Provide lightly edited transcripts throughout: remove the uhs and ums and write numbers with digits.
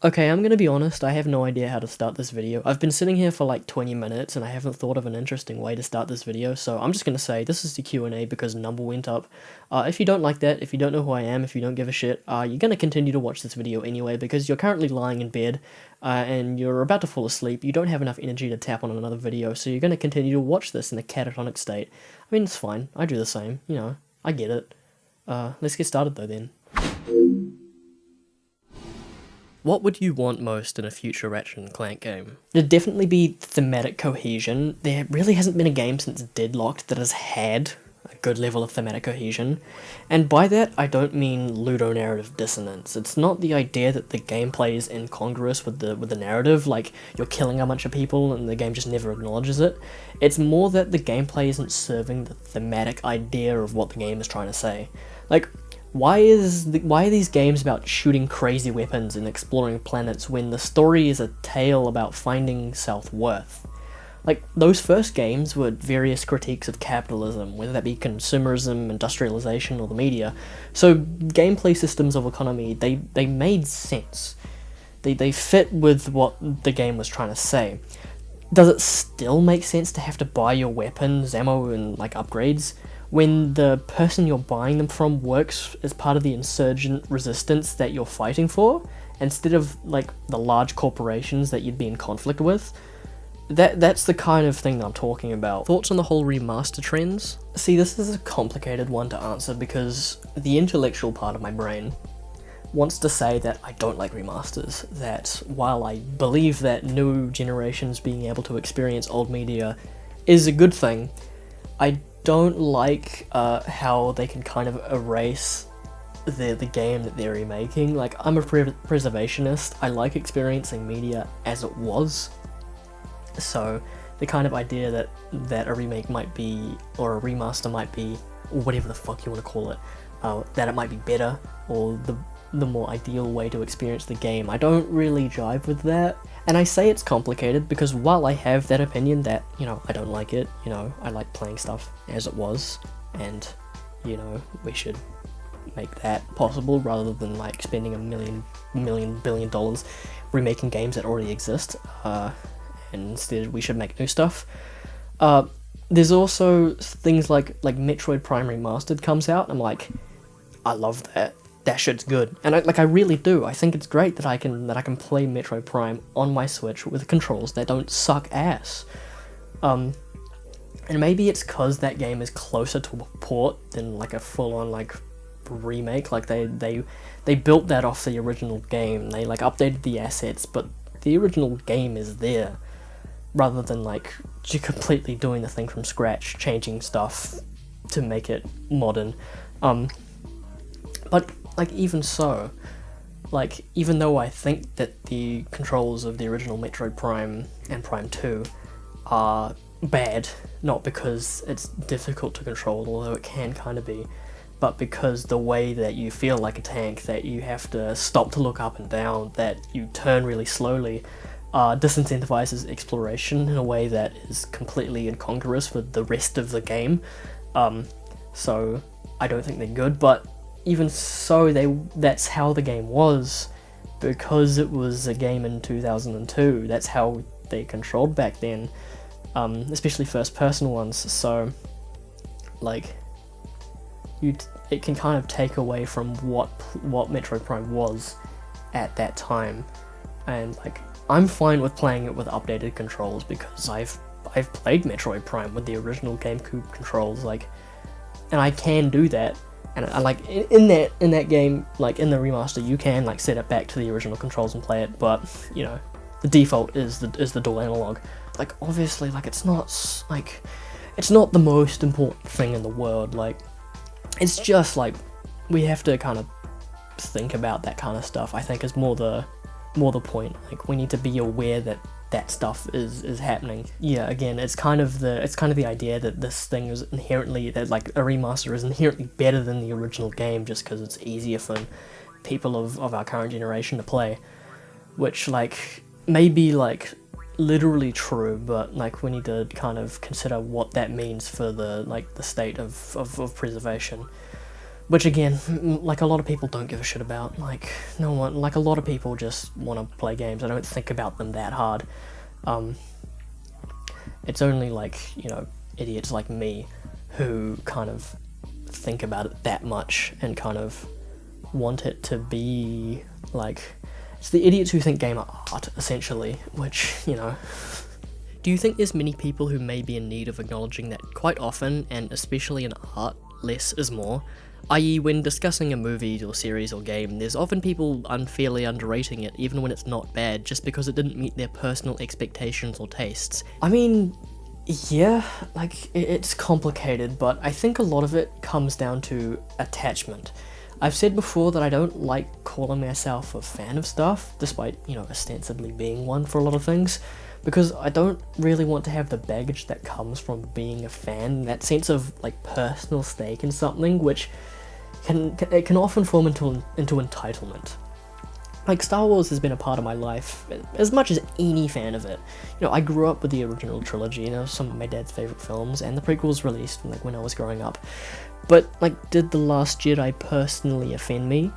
Okay, I'm gonna be honest, I have no idea how to start this video. I've been sitting here for like 20 minutes and I haven't thought of an interesting way to start this video, so I'm just gonna say this is the Q&A because number went up. If you don't like that, if you don't know who I am, if you don't give a shit, you're gonna continue to watch this video anyway because you're currently lying in bed and you're about to fall asleep, you don't have enough energy to tap on another video, so you're gonna continue to watch this in a catatonic state. I mean, it's fine, I do the same, you know, I get it. Let's get started though then. What would you want most in a future Ratchet & Clank game? It'd definitely be thematic cohesion. There really hasn't been a game since Deadlocked that has had a good level of thematic cohesion. And by that, I don't mean ludonarrative dissonance. It's not the idea that the gameplay is incongruous with the narrative, like you're killing a bunch of people and the game just never acknowledges it. It's more that the gameplay isn't serving the thematic idea of what the game is trying to say. Like, why are these games about shooting crazy weapons and exploring planets when the story is a tale about finding self-worth? Like, those first games were various critiques of capitalism, whether that be consumerism, industrialization, or the media. So gameplay systems of economy, they made sense. They fit with what the game was trying to say. Does it still make sense to have to buy your weapons, ammo, and like upgrades when the person you're buying them from works as part of the insurgent resistance that you're fighting for, instead of like the large corporations that you'd be in conflict with? That's the kind of thing that I'm talking about. Thoughts on the whole remaster trends? See, this is a complicated one to answer because the intellectual part of my brain wants to say that I don't like remasters, that while I believe that new generations being able to experience old media is a good thing, I don't like how they can kind of erase the game that they're remaking. Like, I'm a preservationist, I like experiencing media as it was, so the kind of idea that a remake might be, or a remaster might be, or whatever the fuck you want to call it, that it might be better, or the more ideal way to experience the game, I don't really jive with that. And I say it's complicated because while I have that opinion that, you know, I don't like it, you know, I like playing stuff as it was, and, you know, we should make that possible rather than like spending $1 billion remaking games that already exist, and instead we should make new stuff. There's also things like Metroid Prime Remastered comes out, I'm like, I love that. That shit's good, and I really do. I think it's great that I can play Metroid Prime on my Switch with controls that don't suck ass. And maybe it's cause that game is closer to a port than like a full-on like remake. Like they built that off the original game. They like updated the assets, but the original game is there, rather than like completely doing the thing from scratch, changing stuff to make it modern. But like, even so, like, even though I think that the controls of the original Metroid Prime and Prime 2 are bad, not because it's difficult to control, although it can kind of be, but because the way that you feel like a tank, that you have to stop to look up and down, that you turn really slowly, disincentivizes exploration in a way that is completely incongruous with the rest of the game. So I don't think they're good, but even so, that's how the game was, because it was a game in 2002, that's how they controlled back then, especially first-person ones, so, like, it can kind of take away from what Metroid Prime was at that time, and, like, I'm fine with playing it with updated controls, because I've played Metroid Prime with the original GameCube controls, like, and I can do that. And I like in that game, like in the remaster, you can like set it back to the original controls and play it, but you know, the default is the dual analog. Like, obviously, like it's not the most important thing in the world. Like, it's just like we have to kind of think about that kind of stuff. I think is more the point. Like, we need to be aware that stuff is happening. Yeah, again, it's kind of the idea that this thing is inherently, that like a remaster is inherently better than the original game just because it's easier for people of our current generation to play, which like may be like literally true, but like we need to kind of consider what that means for the state of preservation. which again, like a lot of people don't give a shit about. Like no one, like a lot of people just want to play games. I don't think about them that hard. It's only like, you know, idiots like me who kind of think about it that much and kind of want it to be like, it's the idiots who think game are art, essentially, which, you know. Do you think there's many people who may be in need of acknowledging that quite often, and especially in art, less is more? I.e., when discussing a movie or series or game, there's often people unfairly underrating it even when it's not bad, just because it didn't meet their personal expectations or tastes. I mean, yeah, like, it's complicated, but I think a lot of it comes down to attachment. I've said before that I don't like calling myself a fan of stuff, despite, you know, ostensibly being one for a lot of things, because I don't really want to have the baggage that comes from being a fan, that sense of, like, personal stake in something, which can often form into entitlement. Like, Star Wars has been a part of my life as much as any fan of it. You know, I grew up with the original trilogy, you know, some of my dad's favourite films, and the prequels released, like, when I was growing up. But, like, did The Last Jedi personally offend me?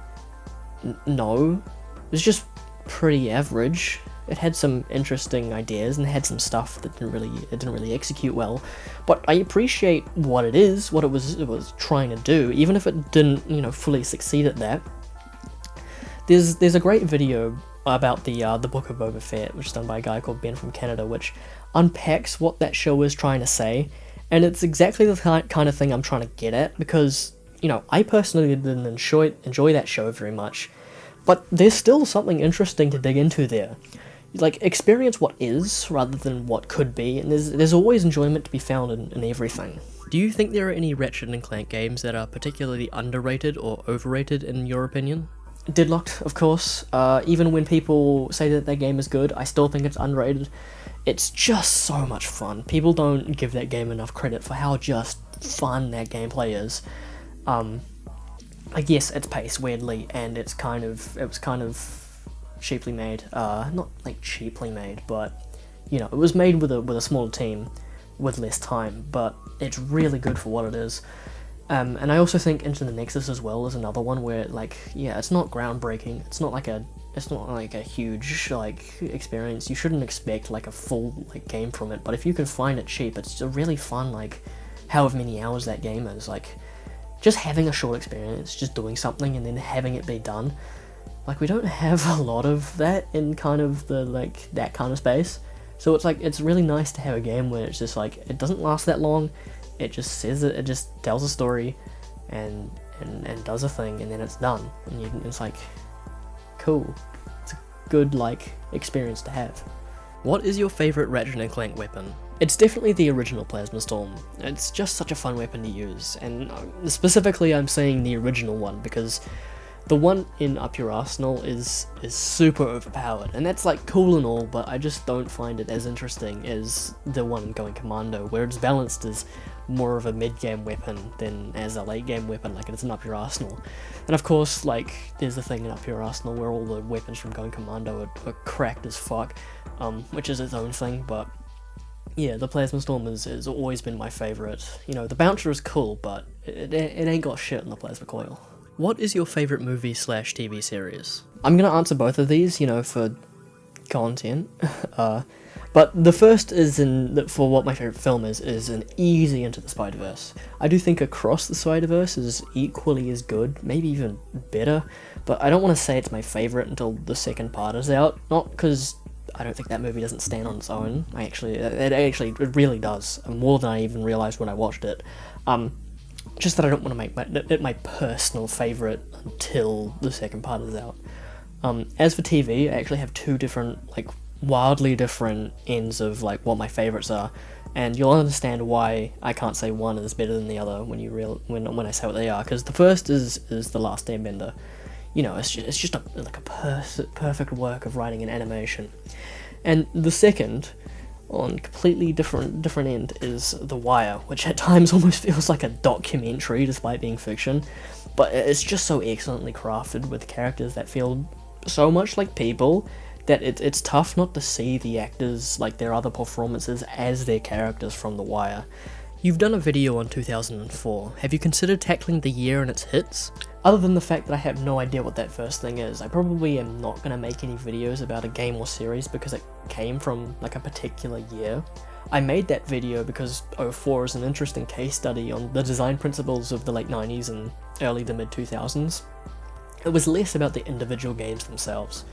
No. It was just pretty average. It had some interesting ideas and had some stuff that didn't really execute well, but I appreciate what it is, what it was trying to do, even if it didn't, you know, fully succeed at that. There's a great video about the Book of Boba Fett, which is done by a guy called Ben from Canada, which unpacks what that show is trying to say, and it's exactly the kind of thing I'm trying to get at, because, you know, I personally didn't enjoy that show very much, but there's still something interesting to dig into there. Like, experience what is, rather than what could be, and there's always enjoyment to be found in everything. Do you think there are any Ratchet & Clank games that are particularly underrated or overrated in your opinion? Deadlocked, of course. Even when people say that their game is good, I still think it's underrated. It's just so much fun. People don't give that game enough credit for how just fun that gameplay is. I guess it's paced weirdly, and it was kind of cheaply made, not like cheaply made, but, you know, it was made with a smaller team with less time, but it's really good for what it is. And I also think Into the Nexus as well is another one where, like, yeah, it's not groundbreaking, it's not like a huge, like, experience. You shouldn't expect, like, a full, like, game from it, but if you can find it cheap, it's a really fun, like, however many hours that game is, like, just having a short experience, just doing something and then having it be done. Like, we don't have a lot of that in kind of the, like, that kind of space. So it's like, it's really nice to have a game where it's just like, it doesn't last that long, it just says it just tells a story, and does a thing, and then it's done. And it's like, cool. It's a good, like, experience to have. What is your favourite Ratchet & Clank weapon? It's definitely the original Plasma Storm. It's just such a fun weapon to use, and specifically I'm saying the original one, because the one in Up Your Arsenal is super overpowered, and that's, like, cool and all, but I just don't find it as interesting as the one in Going Commando, where it's balanced as more of a mid-game weapon than as a late-game weapon like it is in Up Your Arsenal. And of course, like, there's the thing in Up Your Arsenal where all the weapons from Going Commando are cracked as fuck, which is its own thing, but yeah, the Plasma Storm has always been my favourite. You know, the Bouncer is cool, but it ain't got shit in the Plasma Coil. What is your favourite movie/TV series? I'm gonna answer both of these, you know, for content. But the first is for what my favourite film is an easy Into the Spider-Verse. I do think Across the Spider-Verse is equally as good, maybe even better, but I don't want to say it's my favourite until the second part is out. Not because I don't think that movie doesn't stand on its own. It really does, more than I even realised when I watched it. Just that I don't want to make it my personal favourite until the second part is out. As for TV, I actually have two different, like, wildly different ends of, like, what my favourites are, and you'll understand why I can't say one is better than the other when I say what they are. Because the first is The Last Airbender. You know, it's just a perfect work of writing and animation. And the second, on completely different end, is The Wire, which at times almost feels like a documentary despite being fiction, but it's just so excellently crafted with characters that feel so much like people that it's tough not to see the actors, like, their other performances as their characters from The Wire. You've done a video on 2004. Have you considered tackling the year and its hits? Other than the fact that I have no idea what that first thing is, I probably am not going to make any videos about a game or series because it came from like a particular year. I made that video because 04 is an interesting case study on the design principles of the late 90s and early to mid 2000s. It was less about the individual games themselves.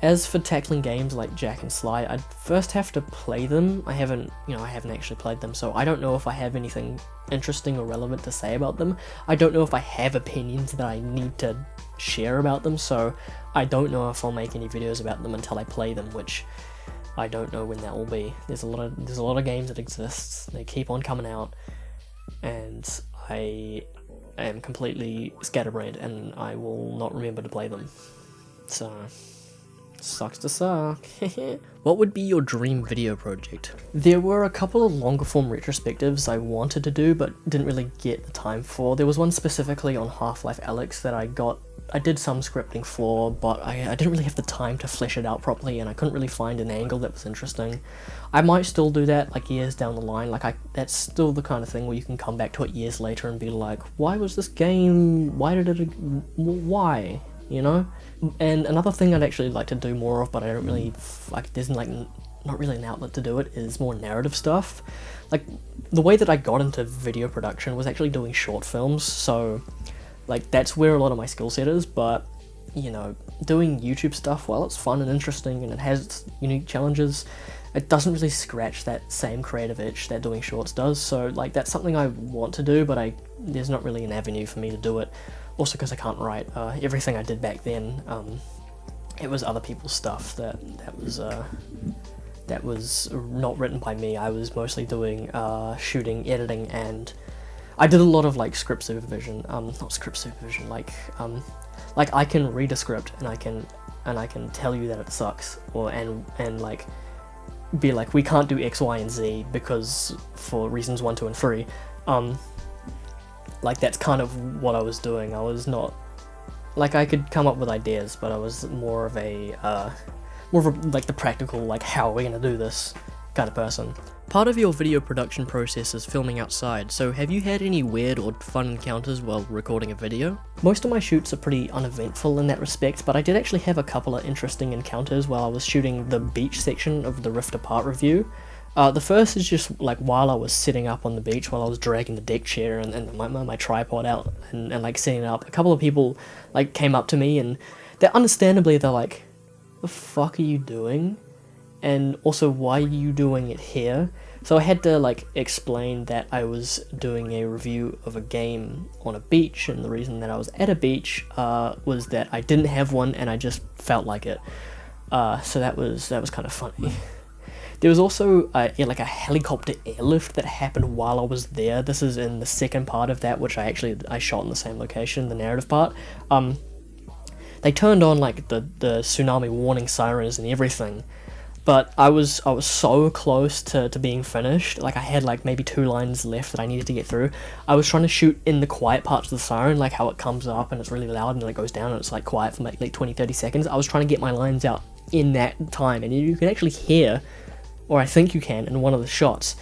As for tackling games like Jack and Sly, I'd first have to play them. I haven't actually played them, so I don't know if I have anything interesting or relevant to say about them. I don't know if I have opinions that I need to share about them, so I don't know if I'll make any videos about them until I play them, which I don't know when that will be. There's a lot of games that exist. They keep on coming out, and I am completely scatterbrained, and I will not remember to play them. So sucks to suck. What would be your dream video project? There were a couple of longer form retrospectives I wanted to do but didn't really get the time for. There was one specifically on Half-Life Alyx that I did some scripting for, but I didn't really have the time to flesh it out properly, and I couldn't really find an angle that was interesting. I might still do that like years down the line. That's still the kind of thing where you can come back to it years later and be like, why was this game, why? You know? And another thing I'd actually like to do more of, but I don't really, there's not really an outlet to do it, is more narrative stuff. Like, the way that I got into video production was actually doing short films, so like that's where a lot of my skill set is, but you know, doing YouTube stuff, while it's fun and interesting and it has unique challenges, it doesn't really scratch that same creative itch that doing shorts does. So like that's something I want to do, but there's not really an avenue for me to do it. Also because I can't write. Everything I did back then, it was other people's stuff that was not written by me. I was mostly doing shooting, editing, and I did a lot of like script supervision. Not script supervision, like I can read a script and I can tell you that it sucks, and like be like, we can't do X, Y, and Z because for reasons 1, 2, and 3. Like that's kind of what I was doing. I was not, like, I could come up with ideas, but I was more of a like the practical, like, how are we gonna do this kind of person. Part of your video production process is filming outside, so have you had any weird or fun encounters while recording a video? Most of my shoots are pretty uneventful in that respect, but I did actually have a couple of interesting encounters while I was shooting the beach section of the Rift Apart review. The first is just like while I was sitting up on the beach, while I was dragging the deck chair and my tripod out and like setting it up, a couple of people like came up to me, and they're like, the fuck are you doing? And also, why are you doing it here? So I had to like explain that I was doing a review of a game on a beach, and the reason that I was at a beach was that I didn't have one and I just felt like it. So that was kind of funny. There was also like a helicopter airlift that happened while I was there. This is in the second part of that, which I shot in the same location, the narrative part. They turned on like the tsunami warning sirens and everything, but I was so close to being finished. Like I had like maybe 2 lines left that I needed to get through. I was trying to shoot in the quiet parts of the siren, like how it comes up and it's really loud and then it goes down and it's like quiet for like 20-30 seconds. I was trying to get my lines out in that time, and you can actually hear, or I think you can, in one of the shots.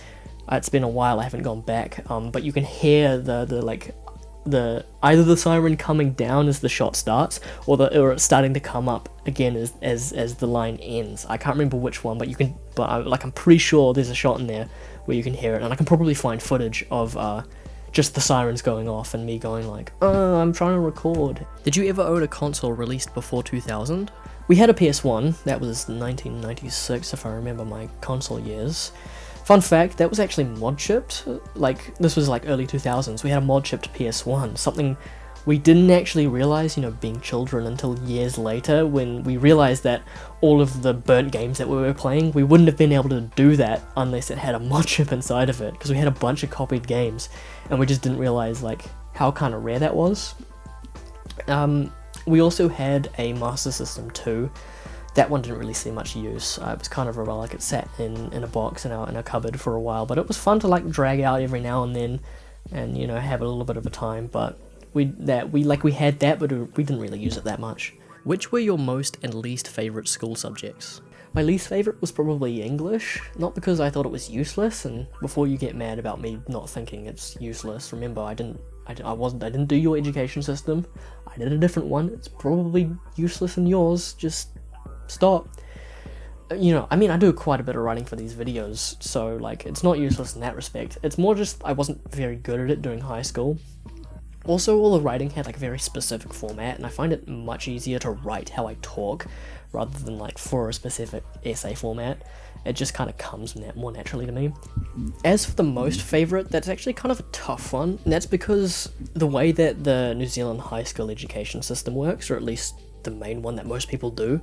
It's been a while, I haven't gone back, but you can hear either the siren coming down as the shot starts, or it's starting to come up again as the line ends. I can't remember which one, but I'm pretty sure there's a shot in there where you can hear it, and I can probably find footage of just the sirens going off and me going like, I'm trying to record. Did you ever own a console released before 2000? We had a PS1, that was 1996 if I remember my console years. Fun fact, that was actually mod chipped. Like, this was like early 2000s, we had a mod chipped PS1, something we didn't actually realize, being children, until years later, when we realized that all of the burnt games that we were playing, we wouldn't have been able to do that unless it had a mod chip inside of it, because we had a bunch of copied games, and we just didn't realize like how kind of rare that was. We also had a Master System 2. That one didn't really see much use. It was kind of a relic. It sat in a box in a cupboard for a while, but it was fun to like drag out every now and then, and have a little bit of a time. But we had that, but we didn't really use it that much. Which were your most and least favourite school subjects? My least favourite was probably English, not because I thought it was useless, and before you get mad about me not thinking it's useless, remember I didn't do your education system, I did a different one, it's probably useless in yours, just stop. You know, I mean, I do quite a bit of writing for these videos, so like, it's not useless in that respect, it's more just I wasn't very good at it during high school. Also, all the writing had like a very specific format, and I find it much easier to write how I talk, rather than like for a specific essay format. It just kind of comes more naturally to me. As for the most favourite, that's actually kind of a tough one, and that's because the way that the New Zealand high school education system works, or at least the main one that most people do,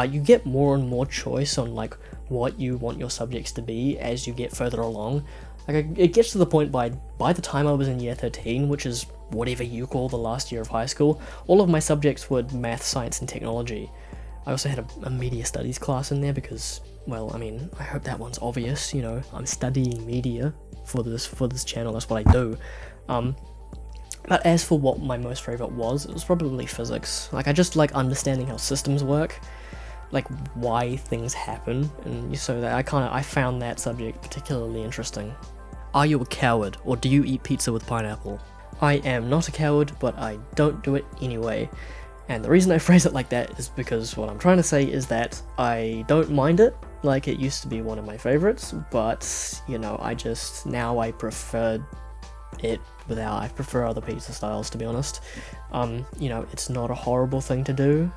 you get more and more choice on like what you want your subjects to be as you get further along. Like, it gets to the point by the time I was in year 13, which is whatever you call the last year of high school, all of my subjects were math, science, and technology. I also had a media studies class in there because, well, I mean, I hope that one's obvious, you know, I'm studying media for this channel, that's what I do. But as for what my most favourite was, it was probably physics. Like, I just like understanding how systems work, like why things happen, and so that I found that subject particularly interesting. Are you a coward, or do you eat pizza with pineapple? I am not a coward, but I don't do it anyway. And the reason I phrase it like that is because what I'm trying to say is that I don't mind it, like it used to be one of my favourites, but, you know, now I prefer it I prefer other pizza styles, to be honest. You know, it's not a horrible thing to do,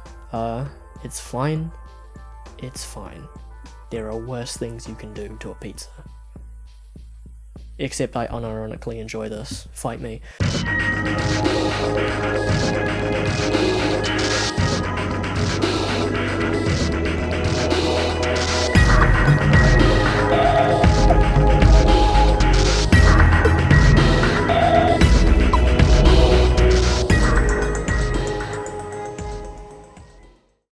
it's fine. It's fine. There are worse things you can do to a pizza. Except I unironically enjoy this. Fight me.